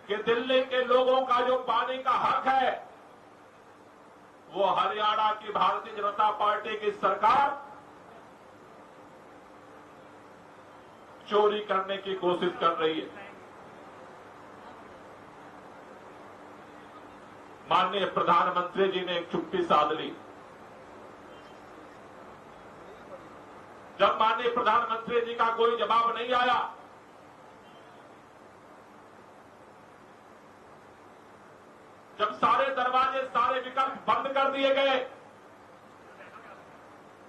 कि दिल्ली के लोगों का जो पानी का हक है वो हरियाणा की भारतीय जनता पार्टी की सरकार चोरी करने की कोशिश कर रही है। माननीय प्रधानमंत्री जी ने एक चुप्पी साध ली। जब माननीय प्रधानमंत्री जी का कोई जवाब नहीं आया जब सारे दरवाजे सारे विकल्प बंद कर दिए गए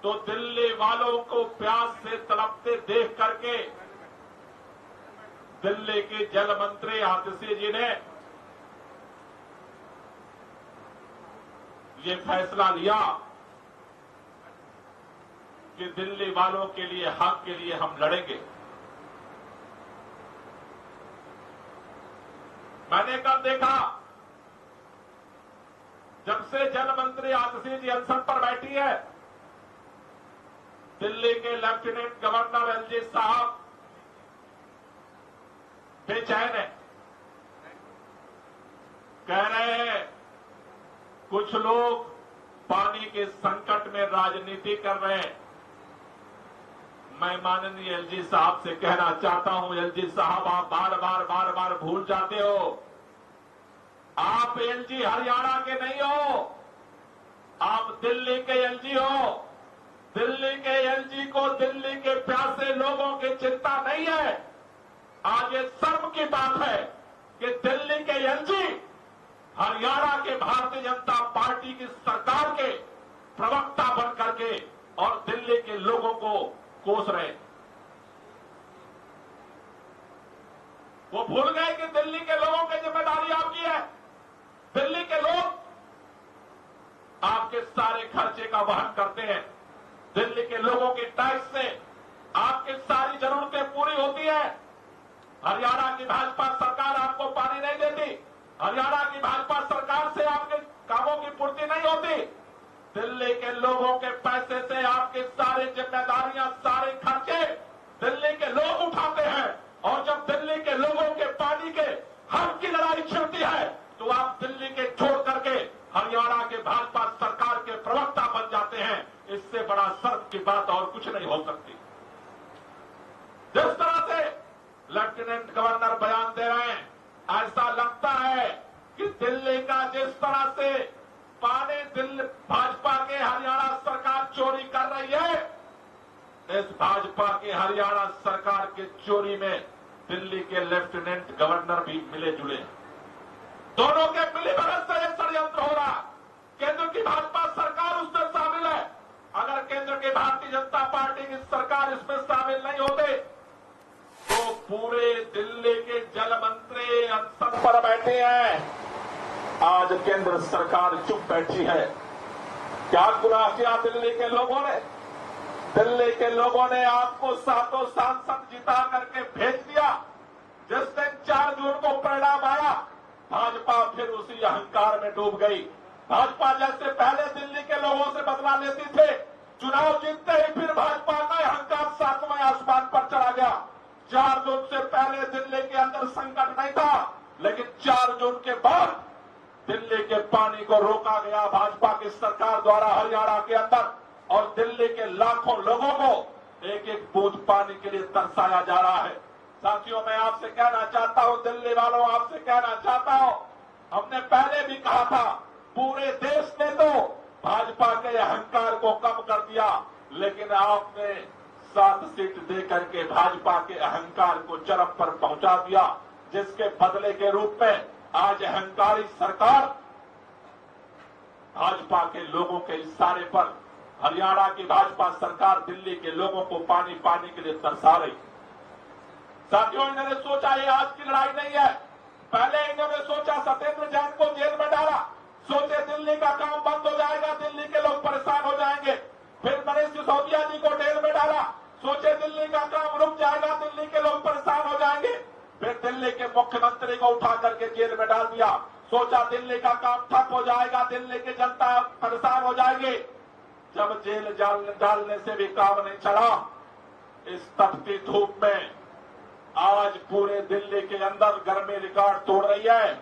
तो दिल्ली वालों को प्यास से तड़पते देख करके दिल्ली के जल मंत्री आतिशी जी ने ये फैसला लिया कि दिल्ली वालों के लिए हक के लिए हम लड़ेंगे। मैंने कल देखा जब से जल मंत्री आतिशी जी अनशन पर बैठी है दिल्ली के लेफ्टिनेंट गवर्नर एलजी साहब बेचैन है। कह रहे हैं कुछ लोग पानी के संकट में राजनीति कर रहे हैं। मैं माननीय एलजी साहब से कहना चाहता हूं, एलजी साहब आप बार बार भूल जाते हो, आप एलजी हरियाणा के नहीं हो, आप दिल्ली के एलजी हो। दिल्ली के एलजी को दिल्ली के प्यासे लोगों की चिंता नहीं है। आज ये शर्म की बात है कि दिल्ली के एलजी हरियाणा के भारतीय जनता पार्टी की सरकार के प्रवक्ता बन करके और दिल्ली के लोगों को कोस रहे। वो भूल गए कि दिल्ली के लोगों की जिम्मेदारी आपकी है। दिल्ली के लोग आपके सारे खर्चे का वहन करते हैं। दिल्ली के लोगों के टैक्स से आपकी सारी जरूरतें पूरी होती है। हरियाणा की भाजपा सरकार आपको पानी नहीं देती। हरियाणा की भाजपा सरकार से आपके कामों की पूर्ति नहीं होती। दिल्ली के लोगों के पैसे से आपकी सारी जिम्मेदारियां, सारे खर्चे दिल्ली के लोग उठाते हैं। और जब दिल्ली के लोगों के पानी के हक की लड़ाई छिड़ती है तो आप दिल्ली के छोड़ करके हरियाणा के भाजपा सरकार के प्रवक्ता बन जाते हैं। इससे बड़ा शर्म की बात और कुछ नहीं हो सकती। जिस तरह से लेफ्टिनेंट गवर्नर बयान दे रहे हैं, ऐसा लगता है कि दिल्ली का जिस तरह से पानी दिल्ली भाजपा के हरियाणा सरकार चोरी कर रही है, इस भाजपा के हरियाणा सरकार के चोरी में दिल्ली के लेफ्टिनेंट गवर्नर भी मिले जुले हैं। दोनों के मिलीभगत से यह षड्यंत्र हो रहा। केंद्र की भाजपा सरकार उसमें शामिल है। अगर केंद्र की भारतीय जनता पार्टी की सरकार इसमें शामिल नहीं होते तो पूरे दिल्ली के जल मंत्री अनशन पर बैठे हैं। आज केंद्र सरकार चुप बैठी है। क्या गुनाह किया दिल्ली के लोगों ने? दिल्ली के लोगों ने आपको सातों सांसद जिता करके भेज दिया। जिस दिन 4 जून को परिणाम आया, भाजपा फिर उसी अहंकार में डूब गई। भाजपा जैसे पहले दिल्ली के लोगों से बदला लेती थे, चुनाव जीतते ही फिर भाजपा का अहंकार 7वें आसमान पर चला गया। 4 जून से पहले दिल्ली के अंदर संकट नहीं था, लेकिन 4 जून के बाद दिल्ली के पानी को रोका गया भाजपा की सरकार द्वारा हरियाणा के अंदर। और दिल्ली के लाखों लोगों को एक एक बूंद पानी के लिए तरसाया जा रहा है। साथियों, मैं आपसे कहना चाहता हूं, दिल्ली वालों आपसे कहना चाहता हूं, हमने पहले भी कहा था, पूरे देश ने तो भाजपा के अहंकार को कम कर दिया, लेकिन आपने 7 सीट देकर के भाजपा के अहंकार को चरम पर पहुंचा दिया, जिसके बदले के रूप में आज अहंकारी सरकार भाजपा के लोगों के इशारे पर हरियाणा की भाजपा सरकार दिल्ली के लोगों को पानी के लिए तरसा रही। साथियों, इन्होंने सोचा ये आज की लड़ाई नहीं है। पहले इन्होंने सोचा सत्येंद्र जैन को जेल में डाला, सोचे दिल्ली का काम बंद हो जाएगा, दिल्ली के लोग परेशान हो जाएंगे। फिर मनीष सिसोदिया जी को जेल में डाला, सोचे दिल्ली का काम रुक जाएगा, दिल्ली के लोग परेशान हो जाएंगे। फिर दिल्ली के मुख्यमंत्री को उठा करके जेल में डाल दिया, सोचा दिल्ली का काम ठप हो जाएगा, दिल्ली की जनता परेशान हो जाएगी। जब जेल डालने से भी काम नहीं चला, इस तपती धूप में आज पूरे दिल्ली के अंदर गर्मी रिकॉर्ड तोड़ रही है।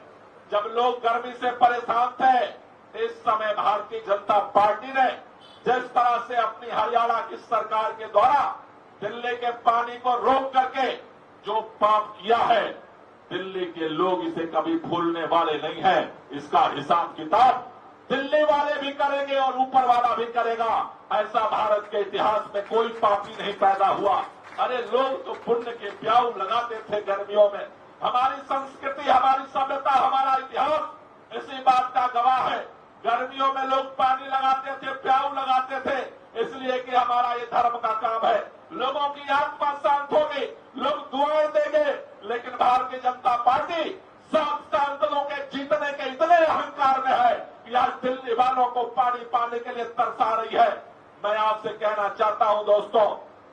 जब लोग गर्मी से परेशान थे, इस समय भारतीय जनता पार्टी ने जिस तरह से अपनी हरियाणा की सरकार के द्वारा दिल्ली के पानी को रोक करके जो पाप किया है, दिल्ली के लोग इसे कभी भूलने वाले नहीं हैं। इसका हिसाब किताब दिल्ली वाले भी करेंगे और ऊपर वाला भी करेगा। ऐसा भारत के इतिहास में कोई पापी नहीं पैदा हुआ। अरे लोग तो पुण्य के प्याऊ लगाते थे गर्मियों में। हमारी संस्कृति, हमारी सभ्यता, हमारा इतिहास इसी बात का गवाह है। गर्मियों में लोग पानी लगाते थे, प्याऊ लगाते थे, इसलिए कि हमारा ये धर्म का काम है। लोगों की आत्मा शांत होगी, लोग दुआएं देंगे। लेकिन भारतीय जनता पार्टी 7 सांसदों के जीतने के इतने अहंकार में है कि आज दिल्ली वालों को पानी पाने के लिए तरसा रही है। मैं आपसे कहना चाहता हूं दोस्तों,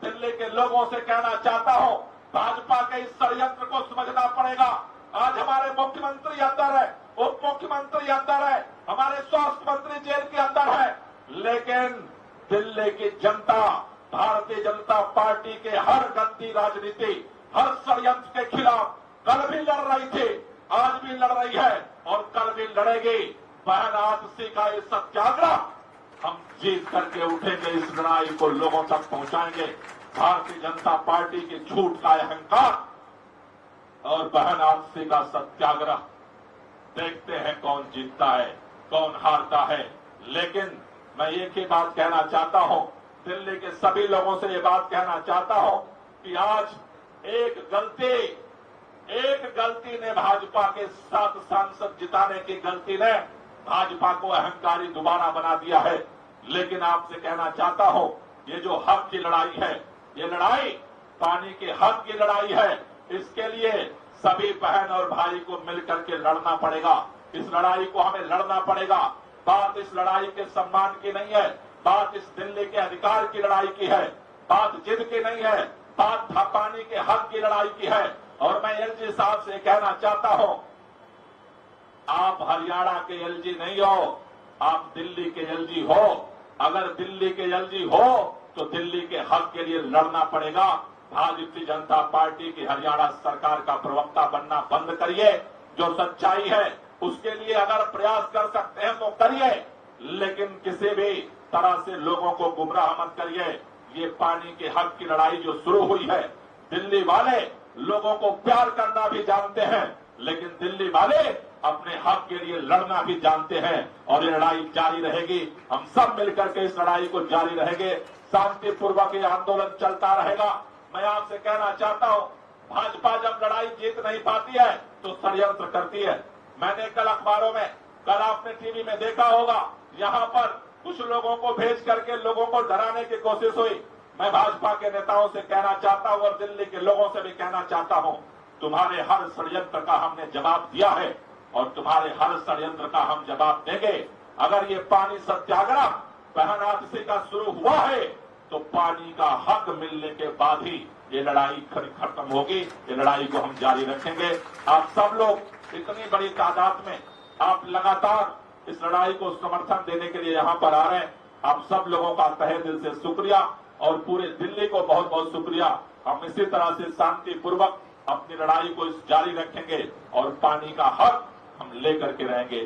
दिल्ली के लोगों से कहना चाहता हूं, भाजपा के इस षड्यंत्र को समझना पड़ेगा। आज हमारे मुख्यमंत्री अंदर है, उप मुख्यमंत्री अंदर है, हमारे स्वास्थ्य मंत्री जेल के अंदर है, लेकिन दिल्ली की जनता भारतीय जनता पार्टी के हर गंदी राजनीति, हर षड्यंत्र के खिलाफ कल भी लड़ रही थी, आज भी लड़ रही है और कल भी लड़ेगी। बहन आतिशी का ये सत्याग्रह हम जीत करके उठेंगे, इस लड़ाई को लोगों तक पहुंचाएंगे। भारतीय जनता पार्टी के झूठ का अहंकार और बहन आतिशी का सत्याग्रह, देखते हैं कौन जीतता है, कौन हारता है। लेकिन मैं एक ही बात कहना चाहता हूं, दिल्ली के सभी लोगों से ये बात कहना चाहता हूं कि आज एक गलती ने भाजपा के 7 सांसद जिताने की गलती ने भाजपा को अहंकारी दोबारा बना दिया है। लेकिन आपसे कहना चाहता हूं, ये जो हक की लड़ाई है, ये लड़ाई पानी के हक की लड़ाई है। इसके लिए सभी बहन और भाई को मिलकर के लड़ना पड़ेगा। इस लड़ाई को हमें लड़ना पड़ेगा। बात इस लड़ाई के सम्मान की नहीं है, बात इस दिल्ली के अधिकार की लड़ाई की है, बात जिद की नहीं है, बात पानी के हक की लड़ाई की है। और मैं एलजी साहब से कहना चाहता हूं, आप हरियाणा के एलजी नहीं हो, आप दिल्ली के एलजी हो। अगर दिल्ली के एलजी हो तो दिल्ली के हक के लिए लड़ना पड़ेगा। भारतीय जनता पार्टी की हरियाणा सरकार का प्रवक्ता बनना बंद करिए। जो सच्चाई है उसके लिए अगर प्रयास कर सकते हैं तो करिए, लेकिन किसी भी तरह से लोगों को गुमराह मत करिए। ये पानी के हक की लड़ाई जो शुरू हुई है, दिल्ली वाले लोगों को प्यार करना भी जानते हैं, लेकिन दिल्ली वाले अपने हक के लिए लड़ना भी जानते हैं और ये लड़ाई जारी रहेगी। हम सब मिलकर के इस लड़ाई को जारी रहेंगे। शांतिपूर्वक ये आंदोलन चलता रहेगा। मैं आपसे कहना चाहता हूं, भाजपा जब लड़ाई जीत नहीं पाती है तो षड्यंत्र करती है। मैंने कल अखबारों में, कल आपने टीवी में देखा होगा, यहां पर कुछ लोगों को भेज करके लोगों को डराने की कोशिश हुई। मैं भाजपा के नेताओं से कहना चाहता हूं और दिल्ली के लोगों से भी कहना चाहता हूं, तुम्हारे हर षड्यंत्र का हमने जवाब दिया है और तुम्हारे हर षड्यंत्र का हम जवाब देंगे। अगर ये पानी सत्याग्रह बहन आतिशी का शुरू हुआ है तो पानी का हक मिलने के बाद ही ये लड़ाई खत्म होगी। ये लड़ाई को हम जारी रखेंगे। आप सब लोग इतनी बड़ी तादाद में आप लगातार इस लड़ाई को समर्थन देने के लिए यहाँ पर आ रहे हैं। आप सब लोगों का तहे दिल से शुक्रिया और पूरे दिल्ली को बहुत बहुत शुक्रिया। हम इसी तरह से शांतिपूर्वक अपनी लड़ाई को जारी रखेंगे और पानी का हक हम लेकर के रहेंगे।